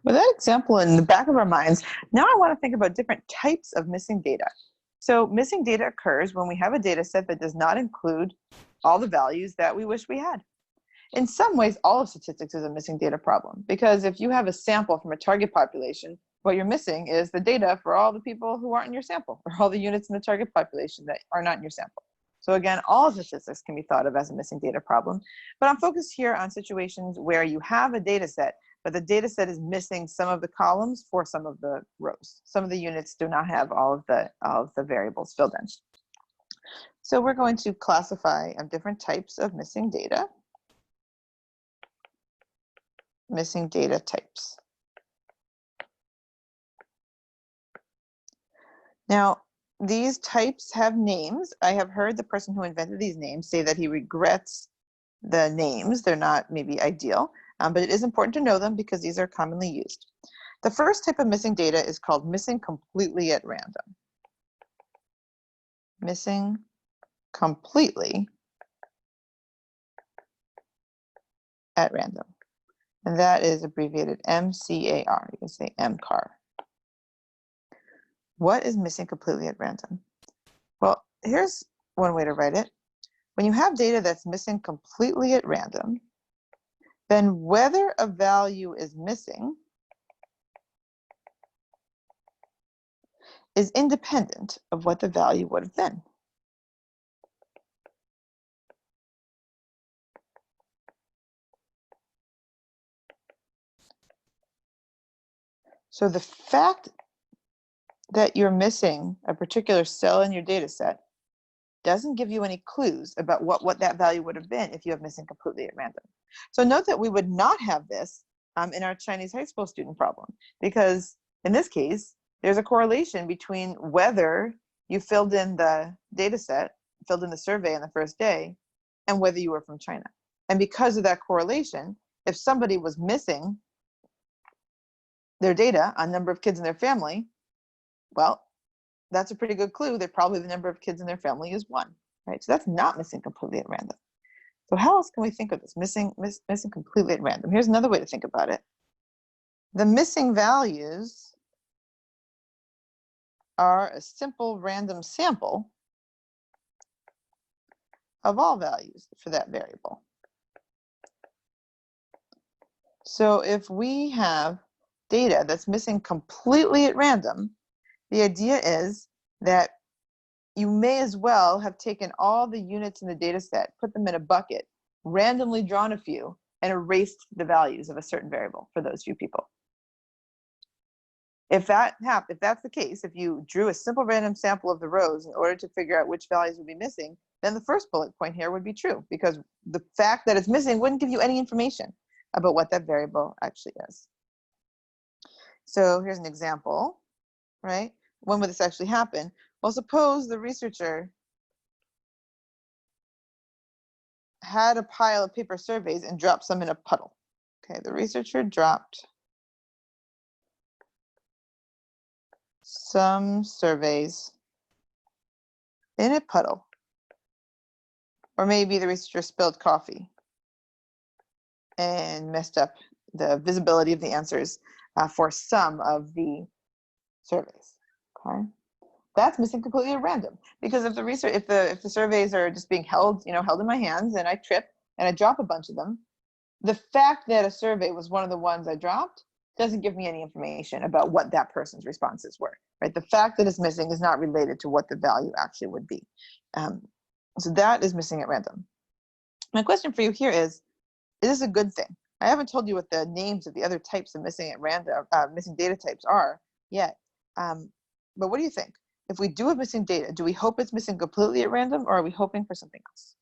With that example in the back of our minds, now I want to think about different types of missing data. So missing data occurs when we have a data set that does not include all the values that we wish we had. In some ways, all of statistics is a missing data problem, because if you have a sample from a target population, what you're missing is the data for all the people who aren't in your sample, or all the units in the target population that are not in your sample. So again, all statistics can be thought of as a missing data problem, but I'm focused here on situations where you have a data set, but the data set is missing some of the columns for some of the rows. Some of the units do not have all of the variables filled in. So we're going to classify different types of missing data. Missing data types. Now, these types have names. I have heard the person who invented these names say that he regrets the names. They're not maybe ideal, but it is important to know them because these are commonly used. The first type of missing data is called missing completely at random. Missing completely at random. And that is abbreviated MCAR. You can say MCAR. What is missing completely at random? Well, here's one way to write it. When you have data that's missing completely at random, then whether a value is missing is independent of what the value would have been. So the fact that you're missing a particular cell in your data set doesn't give you any clues about what that value would have been if you have missing completely at random. So note that we would not have this in our Chinese high school student problem, because in this case, there's a correlation between whether you filled in the data set, filled in the survey on the first day, and whether you were from China. And because of that correlation, if somebody was missing their data on number of kids in their family, well, that's a pretty good clue that probably the number of kids in their family is 1, right? So that's not missing completely at random. So how else can we think of this, missing completely at random? Here's another way to think about it. The missing values are a simple random sample of all values for that variable. So if we have data that's missing completely at random, the idea is that you may as well have taken all the units in the data set, put them in a bucket, randomly drawn a few, and erased the values of a certain variable for those few people. If that's the case, if you drew a simple random sample of the rows in order to figure out which values would be missing, then the first bullet point here would be true, because the fact that it's missing wouldn't give you any information about what that variable actually is. So here's an example, right? When would this actually happen? Well, suppose the researcher had a pile of paper surveys and dropped some in a puddle. Okay, the researcher dropped some surveys in a puddle. Or maybe the researcher spilled coffee and messed up the visibility of the answers for some of the surveys. Okay, that's missing completely at random, because if the surveys are just being held in my hands, and I trip and I drop a bunch of them, the fact that a survey was one of the ones I dropped doesn't give me any information about what that person's responses were, right? The fact that it's missing is not related to what the value actually would be. So that is missing at random. My question for you here is this a good thing? I haven't told you what the names of the other types of missing at random, missing data types are yet. But what do you think? If we do have missing data, do we hope it's missing completely at random, or are we hoping for something else?